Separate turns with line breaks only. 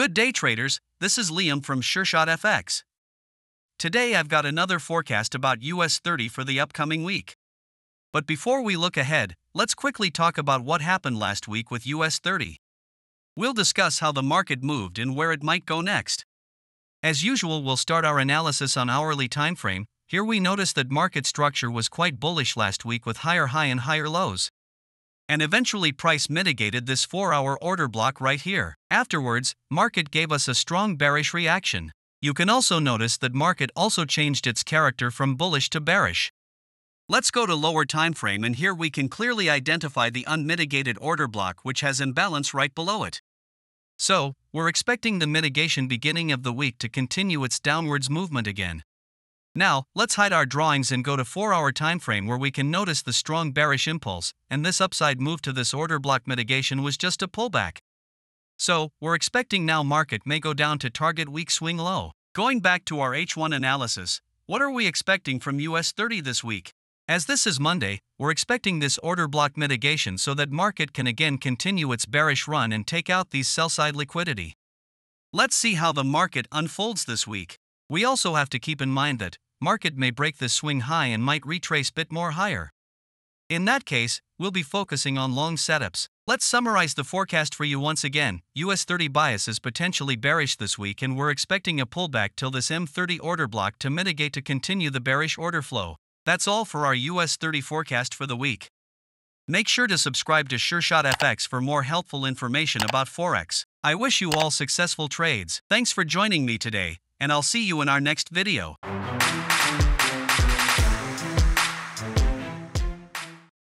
Good day, traders. This is Liam from Sureshotfx. Today I've got another forecast about US30 for the upcoming week. But before we look ahead, let's quickly talk about what happened last week with US30. We'll discuss how the market moved and where it might go next. As usual, we'll start our analysis on hourly time frame. Here we notice that market structure was quite bullish last week with higher high and higher lows. And eventually price mitigated this 4-hour order block right here. Afterwards, market gave us a strong bearish reaction. You can also notice that market also changed its character from bullish to bearish. Let's go to lower time frame, and here we can clearly identify the unmitigated order block which has imbalance right below it. So, we're expecting the mitigation beginning of the week to continue its downwards movement again. Now, let's hide our drawings and go to 4-hour time frame where we can notice the strong bearish impulse, and this upside move to this order block mitigation was just a pullback. So, we're expecting now market may go down to target week swing low. Going back to our H1 analysis, what are we expecting from US30 this week? As this is Monday, we're expecting this order block mitigation so that market can again continue its bearish run and take out these sell-side liquidity. Let's see how the market unfolds this week. We also have to keep in mind that market may break this swing high and might retrace bit more higher. In that case, we'll be focusing on long setups. Let's summarize the forecast for you once again. US30 bias is potentially bearish this week, and we're expecting a pullback till this M30 order block to mitigate to continue the bearish order flow. That's all for our US30 forecast for the week. Make sure to subscribe to Sureshotfx for more helpful information about forex. I wish you all successful trades. Thanks for joining me today, and I'll see you in our next video.